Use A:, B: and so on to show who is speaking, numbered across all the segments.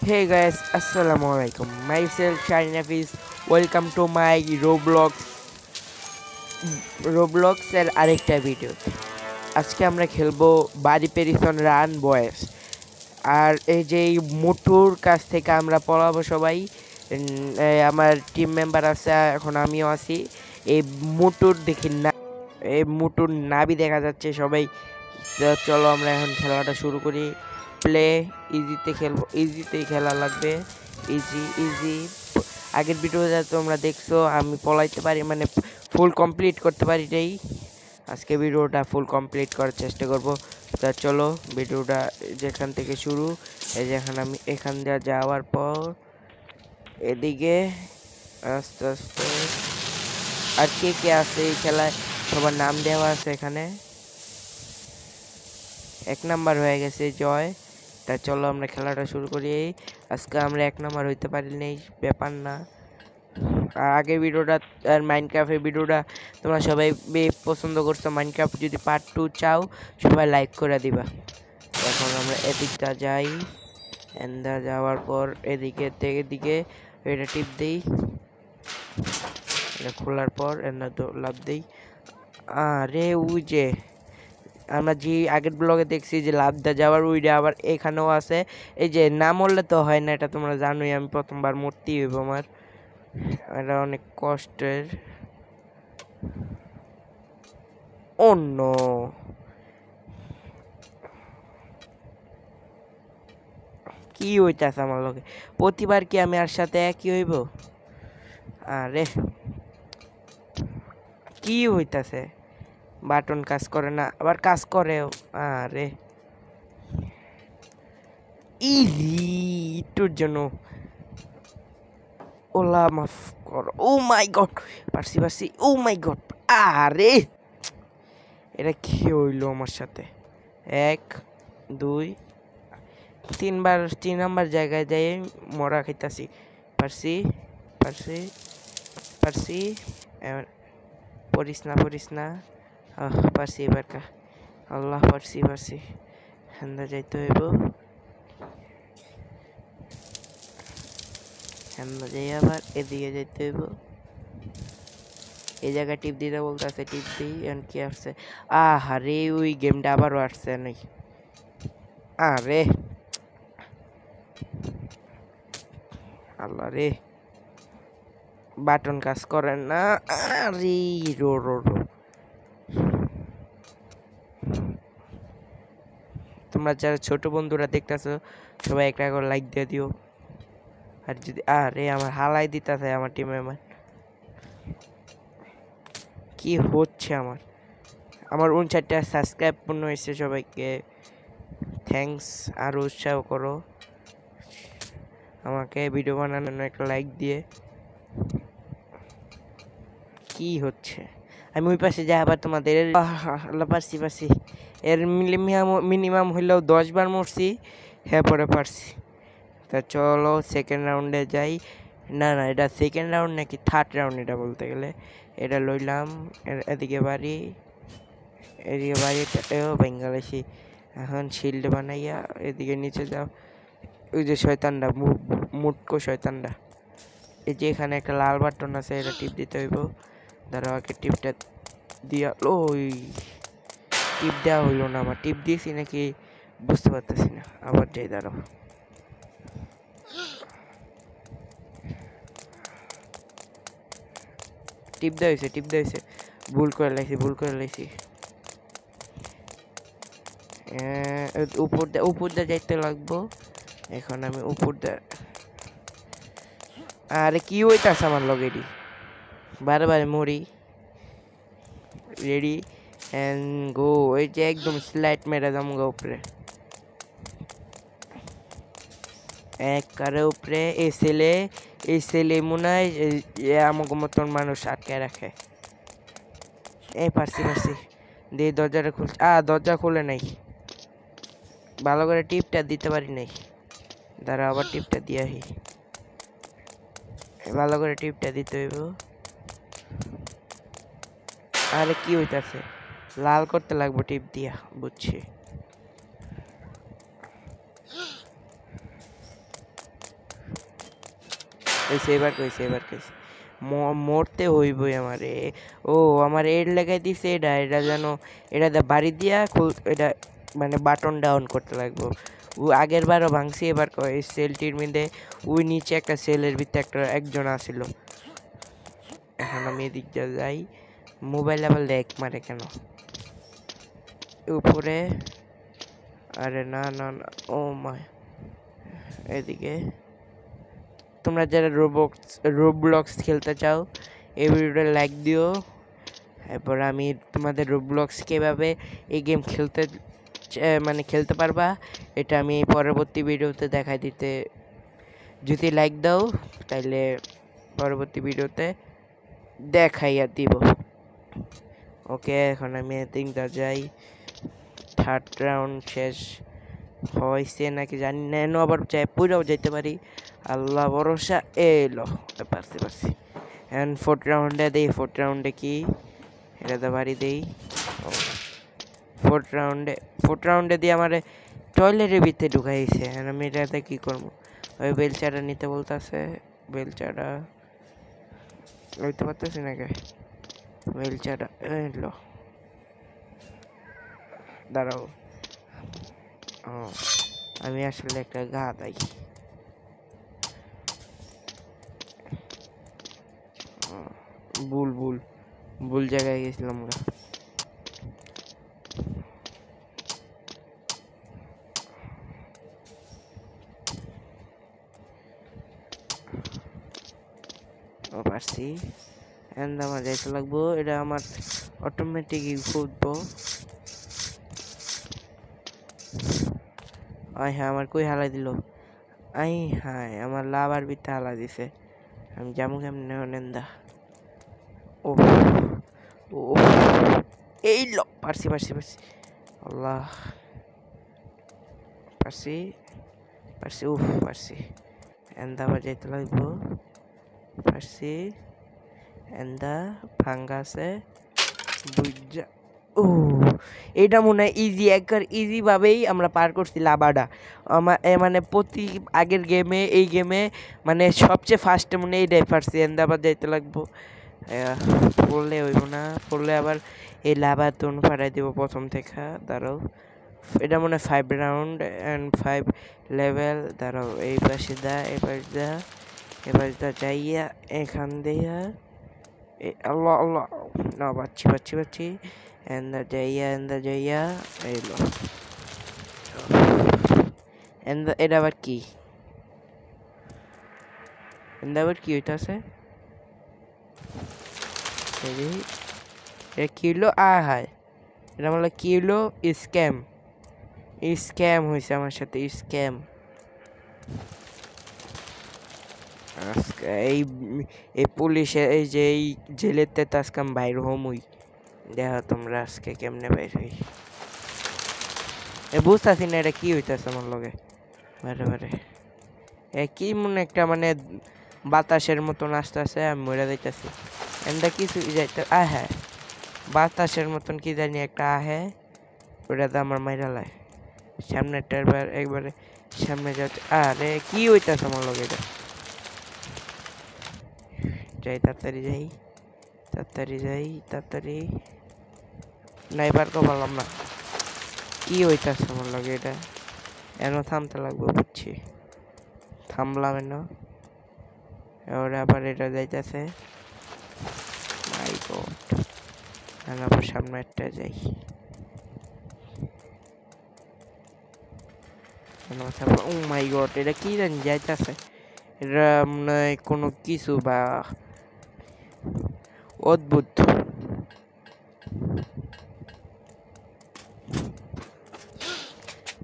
A: Hey guys, Assalamualaikum. Myself Shine Hafiz. Welcome to my Roblox এর আরেকটা video. আজকে আমরা খেলবো বাড়ি পেরিসন রান বয়েস। আর এই যে মোটুর কাছ থেকে আমরা পড়াবো সবাই। আমার টিম মেম্বার আছে, এখন আমিও আছি। এই মোটুর দেখি না, এই মোটুর নাভি দেখা যাচ্ছে সবাই। চলো আমরা এখন খেলাটা শুরু করি। প্লে ইজিতে খেলবো, ইজিতেই খেলা লাগবে। Easy easy. আগের ভিডিওতে তোমরা দেখছো আমি পলাইতে পারি, মানে ফুল কমপ্লিট করতে পারি নাই। আজকে ভিডিওটা ফুল কমপ্লিট করার চেষ্টা করব। তা চলো ভিডিওটা যেখান থেকে শুরু, এই যেখানে আমি এখান দিয়ে যাওয়ার পর এদিকে আস্তে আস্তে। আর কে কে আছে এই খেলায় সবার নাম দেওয়া আছে এখানে। 1 নাম্বার হয়ে গেছে জয়। তা চলো আমরা খেলাটা শুরু করি। আজকে আমরা 1 নাম্বার হইতে পারি নাই, ব্যাপার না। আর আগের ভিডিওটা আর মাইনক্রাফটের ভিডিওটা তোমরা সবাই পছন্দ করছো। মাইনক্রাফট যদি পার্ট 2 চাও সবাই লাইক করে দিবা। এখন আমরা এদিকটা যাই, এন্দা যাওয়ার পর এদিকে এটা টিপ দিই, এটা খোলার পর এন্দা তো লাভ দিই। আরে ওই যে আমরা যে আগের ব্লগে দেখছি যে লাভদা যাওয়ার ওইটা আবার এখানেও আছে। এই যে না মরলে তো হয় না, এটা তোমরা জানোই। আমি প্রথমবার মরতেই হইব আমার, এটা অনেক কষ্টের। অন্য কি হইতাছে আমার লগে? প্রতিবার কি আমি আর সাথে একই হইব? আরে কি হইতাছে? বাটন কাজ করে না, আবার কাজ করেও। আরে একটুর জন্য ওলা মাফ কর। ও মাই গড, পারছি। ও মাই গড, আরে এটা কি হইলো আমার সাথে? 1 2 3 নাম্বার জায়গায় যাই মরা খাইতাছি। পারছি। এবার পড়িস না। পারছি এবার কা। আল্লাহ, পারছি। হেন্দা যাইতে হইব, হেন্দা যাই আবার এদিকে যাইতে হইব। এই জায়গায় টিপ দিতে বলতেছে, টিপ দিই। এখন কি আসছে? আরে ওই গেমটা আবারও আসছে নাই। আরে আল্লাহ রে, বাটন কাজ করে না। আরে রো তোমরা যারা ছোট বন্ধুরা দেখতেছো সবাই একটা করে লাইক দিয়ে দিও। আর যদি আরে আমার হালাই দিতেছে আমার টিমে, আমার কি হচ্ছে? আমার 59টা সাবস্ক্রাইব পূর্ণ হয়েছে। সবাইকে থ্যাঙ্কস। আর উৎসাহ করো আমাকে ভিডিও বানানোর একটা লাইক দিয়ে। কি হচ্ছে? আমি ওই পাশে যাই আবার তোমাদের। পারছি। এর মিনিমাম হইলেও 10 বার মরছি, হ্যাঁ পরে পারছি। তা চলো সেকেন্ড রাউন্ডে যাই। না এটা সেকেন্ড রাউন্ড নাকি থার্ড রাউন্ড এটা বলতে গেলে। এটা লইলাম, এদিকে বাড়ি বেঙ্গালেশি। এখন শিল্ড বানাইয়া এদিকে নিচে যাও। ওই যে শয়তানটা, মুটকো শয়তানটা, এই যে এখানে একটা লাল বাটন আছে, এটা টিপ দিতে হইব। দাঁড়াও আগে টিপটা দিয়া। ওই টিপ দেওয়া হইলো না আমার, টিপ দিয়েছি নাকি বুঝতে পারতেছি না। আবার যাই, দাঁড়াও। টিপ দেওয়া হয়েছে। ভুল করে লাইছি। উপর দিয়ে যাইতে লাগবো। এখন আমি উপর দিয়ে। আরে কি হইতাছে আমার লগেরই? বারে মরি। Ready and go. ওই যে একদম স্লাইড মেরে দাম গো উপরে, এক কারে উপরে। এই ছেলে মনে হয় আমাকে মতন মানুষ আটকে রাখে। এই পারছি। দিয়ে দরজাটা খুলছে। দরজা খুলে নাই, ভালো করে টিপটা দিতে পারি নাই। দাঁড়া আবার টিপটা দিয়ে আহি, ভালো করে টিপটা দিতে হইব। আরে কি হইতাছে? লাল করতে লাগবো টিপ দিয়া, বুঝছি। এবার কইছে মরতে হইবই আমারে। ও আমার এর লাগাই দিছে এটা যেন এটা বাড়ি দিয়া এটা মানে বাটন ডাউন করতে লাগবো। ও আগের বারও ভাঙছি, এবার সেলটির মধ্যে ওই নিচে একটা সেলের ভিতরে একজন আসিল। এখন আমি এদিক দিয়ে যাই, মোবাইল আবার ল্যাগ মারে কেন উপরে? আরে না না না, ও মা, এদিকে তোমরা যারা রোবলক্স খেলতে চাও এই ভিডিওটা লাইক দিও। এরপর আমি তোমাদের রোবলক্স কীভাবে এই গেম খেলতে পারবা এটা আমি পরবর্তী ভিডিওতে দেখাই দিতে, যদি লাইক দাও তাহলে পরবর্তী ভিডিওতে দেখাইয়া দিব। ওকে, এখন আমি তিনটা যাই, থার্ড রাউন্ড শেষ হয়েছে নাকি জানি না, আবার পুরাও যেতে পারি, আল্লাহ ভরসা। এলো, পারছি। এখন ফোর্থ রাউন্ডে কি এটা বাড়ি দেই। ফোর্থ রাউন্ডে দিয়ে আমার টয়লেটের ভিতরে ঢুকাইছে। আমি এটাতে কি করবো? ওই বেলচাটা নিতে বলতেছে, বেলচাটা লইতে পারতেছি না কে? বেলচাটা এলো, দাঁড়াও। আমি আসলে একটা গাধাই। ভুল জায়গায় গেছিলাম। পারছি, আমার যাইতে লাগবো। এটা আমার অটোমেটিকই খুঁজবো। হ্যাঁ, আমার কই হালাই দিল? হ্যাঁ, আমার লাভার ভিতরে হালা দিছে। আমি যাবো কেমনে নেন্দা? ও এই লো, পারছি। আল্লাহ, পারছি। পারছি। এন্দা আবার যাইতে লাগবো। পারছি, এন্দা ভাঙ্গা আছে বুঝা। এটা মনে হয় ইজি ভাবেই আমরা পার করছি লাভাটা। মানে আগের গেমে এই গেমে মানে সবচেয়ে ফার্স্টে মনে হয় এইটাই পারছি। এন্দা আবার যাইতে লাগবো, পড়লে হইব না, পড়লে আবার এই লাভা তুন ফাটাই দিব প্রথম থেকে। দাঁড়াও, এটা মনে হয় 5 রাউন্ড অ্যান্ড 5 লেভেল। দাঁড়াও, এই পাশে এবার যাইয়া এখান দিয়া আল্লাহ না, পাচ্ছি। এন্দা যাইয়া এলো। এটা আবার কি? হইতাছে? কি হলো? হায়, এটা বলে কি হলো? স্ক্যাম হয়েছে আমার সাথে, স্ক্যাম। এই পুলিশের এই যে এই জেলেতে তো আজকে আমি বাইর হমই। দেখো তোমরা আজকে কেমনে বাইর হই। বুঝতেছি না এটা কি হইতেছে আমার লগে বারে। কি মনে একটা মানে বাতাসের মতন আসতেছে, আমি মরে যাইতেছি। এমন কিছু যাইতে হ্যাঁ, বাতাসের মতন কি জানি একটা ওটা তো আমার মাইরালায় সামনেটা একবারে সামনে যাচ্ছে। আরে কি হইতেছে আমার লগে? এটা যাই, তাড়াতাড়ি না, এবার তো বললাম না কি হইতেছে আমার লগে। এটা এন থামতে লাগবে, বুঝছি। থামলাম এন, এবারে আবার এটা যাইতেছে। মাই গড, আবার সামনে একটা যাই। ও মাই গড, এটা কি জানি যাইতেছে। এটা মনে হয় কোনো কিছু বা অদ্ভুত।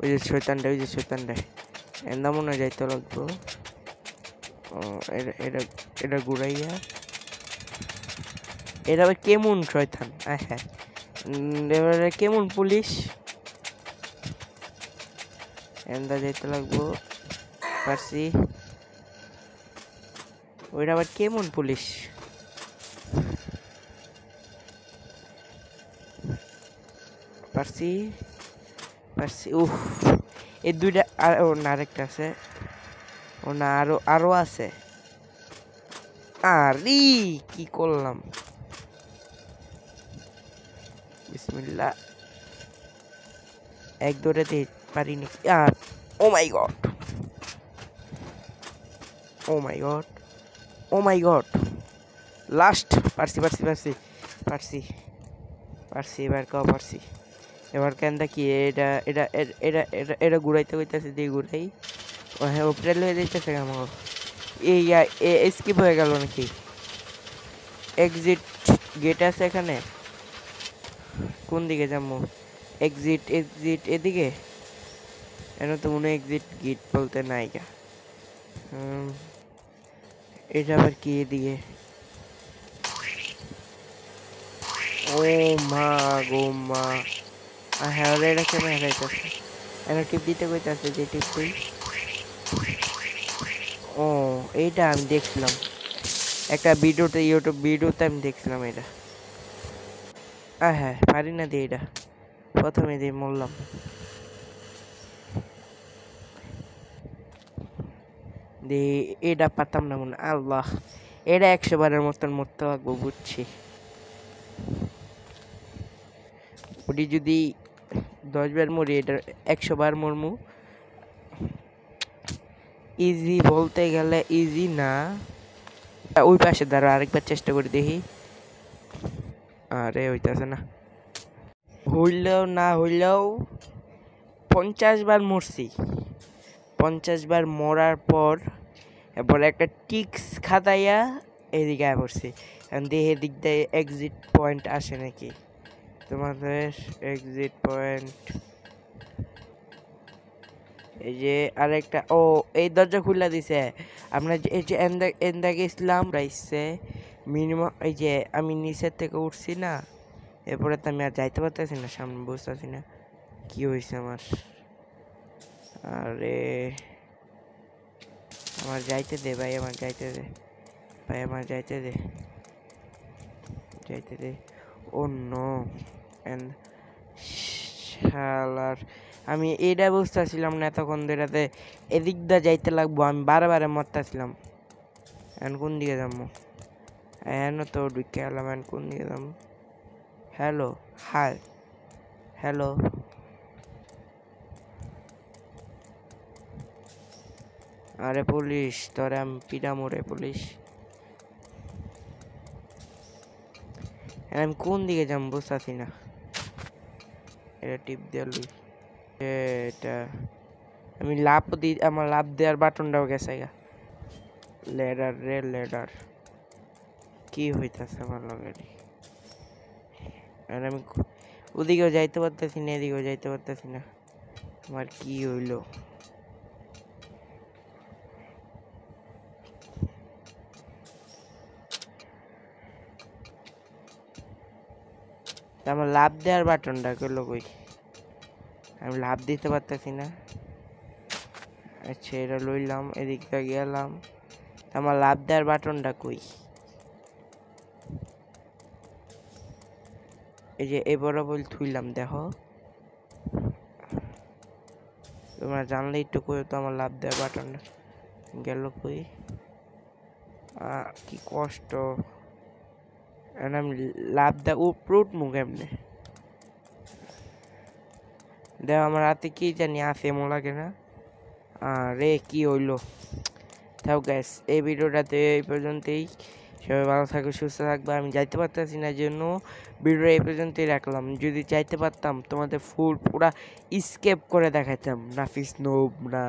A: ওই যে শয়তানটা এন্দা মনে হয় যাইতে লাগবো। এটা ঘুরাইয়া, এটা আবার কেমন শয়তান? হ্যাঁ, এবারে কেমন পুলিশ? এন্দা যাইতে লাগবো, পারছি। ওইটা আবার কেমন পুলিশ? পারছি। উফ, এই দুইটা। আর ও না, আরেকটা আছে। ও না, আরো আছে। আরে কি করলাম, বিসমিল্লাহ, এক দৌড়াতে পারিনি। আর ও মাই গড, ও মাই গড, ও মাই গড, লাস্ট। পারছি পারছি পারছি পারছি পারছি, এবার কাও পারছি। এবার কেন দেখি এটা এটা এটা এটা এটা ঘুরাইতে হইতেছে, দিয়ে ঘুরাই। ও হ্যাঁ, উপরে লয়ে যাইতেছে আমার। এই স্কিপ হয়ে গেল নাকি? এক্সিট গেট আছে এখানে, কোন দিকে যাবো? এক্সিট এক্সিট এদিকে, এখানে তো মনে এক্সিট গেট বলতে নাই গা। এটা আবার কি এদিকে? ও মা গো মা, হ্যাঁ এটা কেমন হারাইতেছে? এখানে টিপ দিতে কইতাছে, যে টিপ দিই। ও এইটা আমি দেখছিলাম একটা ভিডিওতে, ইউটিউব ভিডিওতে আমি দেখছিলাম এটা। হ্যাঁ পারি না দিয়ে, এটা প্রথমে দিয়ে মরলাম। দিয়ে এটা পারতাম না মনে, আল্লাহ, এটা 100 বারের মতন মরতে লাগবো, বুঝছি। ওটি যদি 10 বার মরি, এটা 100 বার মরমু। ইজি বলতে গেলে ইজি না। ওই পাশে দাঁড়া, আরেকবার চেষ্টা করে দেখি। আরে হইতাছে না, হইলেও না হইলেও 50 বার মরছি। 50 বার মরার পর এরপর একটা টিক্স খাতাইয়া এদিকে আয় পড়ছি। দেখি এদিক দিয়ে এক্সিট পয়েন্ট আসে নাকি তোমাদের। এক্সিট পয়েন্ট এই যে আরেকটা, ও এই দরজা খুলে দিছে। আমরা এই যে এন্দা গেছিলাম রাইসে মিনিমাম, এই যে আমি নিচের থেকে উঠছি না, এরপরে তো আমি আর যাইতে পারতেছি না, সামনে বুঝতেছি না কি হয়েছে আমার। আরে আমার যাইতে দে ভাই, আমার যাইতে দে ভাই, আমার যাইতে দে, যাইতে দে। ও নো, শালার, আমি এটা বুঝতেছিলাম না এতক্ষণ ধরে এদিক দিয়ে যাইতে লাগবো, আমি বারে মরতেছিলাম। এখন কোন দিকে যাবো? এখন তো ঢুকে গেলাম, এখন কোন দিকে যাবো? Hello, hi, hello. আরে পুলিশ, তোরে আমি পিটামো রে পুলিশ। আমি কোন দিকে যাবো বুঝতেছি না। এটা টিপ দিয়ে এটা আমি লাভ দিই, আমার লাভ দেওয়ার বাটনটাও গেছে গা। লেডার রে লেডার, কি হইতাছে আমার লগে? আর আমি ওদিকেও যাইতে পারতেছি না, এদিকেও যাইতে পারতেছি না, আমার কি হইলো? আমার লাভ দেওয়ার বাটনটা করলো কই? আমি লাভ দিতে পারতেছি না। আচ্ছা এটা লইলাম, এদিকটা গেলাম, আমার লাভ দেওয়ার বাটনটা কই? এই যে এই বরাবর থুইলাম, দেখো তোমরা জানলে একটু কই তো আমার লাভ দেওয়ার বাটনটা গেল কই? কি কষ্ট। আমি লাভ দেওয়া উপরুট মুখ এমনি দেখো, আমার হাতে কি জানি আছে, এমন লাগে না? আরে কি হইলো? তাও গ্যাস, এই ভিডিওটাতে এই পর্যন্তই। সবাই ভালো থাকবে, সুস্থ থাকবে। আমি যাইতে পারতেছি না জন্য ভিডিও এই পর্যন্তই রাখলাম। যদি চাইতে পারতাম তোমাদের ফুল পুরা স্কেপ করে দেখাতাম, নাফিস নোব না।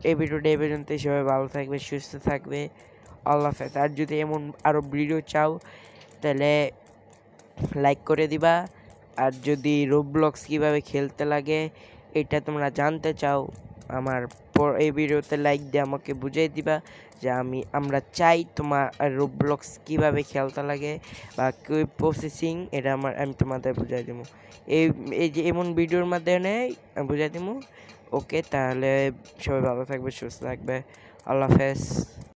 A: এই ভিডিওটা এই পর্যন্তই। সবাই ভালো থাকবে, সুস্থ থাকবে, আল্লাহ হাফেজ। আর যদি এমন আরও ভিডিও চাও তাহলে লাইক করে দিবা। আর যদি রোবলক্স কীভাবে খেলতে লাগে এটা তোমরা জানতে চাও, আমার এই ভিডিওতে লাইক দিয়ে আমাকে বুঝিয়ে দিবা যে আমরা চাই তোমার রোবলক্স কীভাবে খেলতে লাগে বা কী প্রসেসিং, এটা আমি তোমাদের বুঝাই দেবো। এই যে এমন ভিডিওর মাধ্যমে বুঝাই দেবো। ওকে, তাহলে সবাই ভালো থাকবে, সুস্থ থাকবে, আল্লাহ হাফেজ।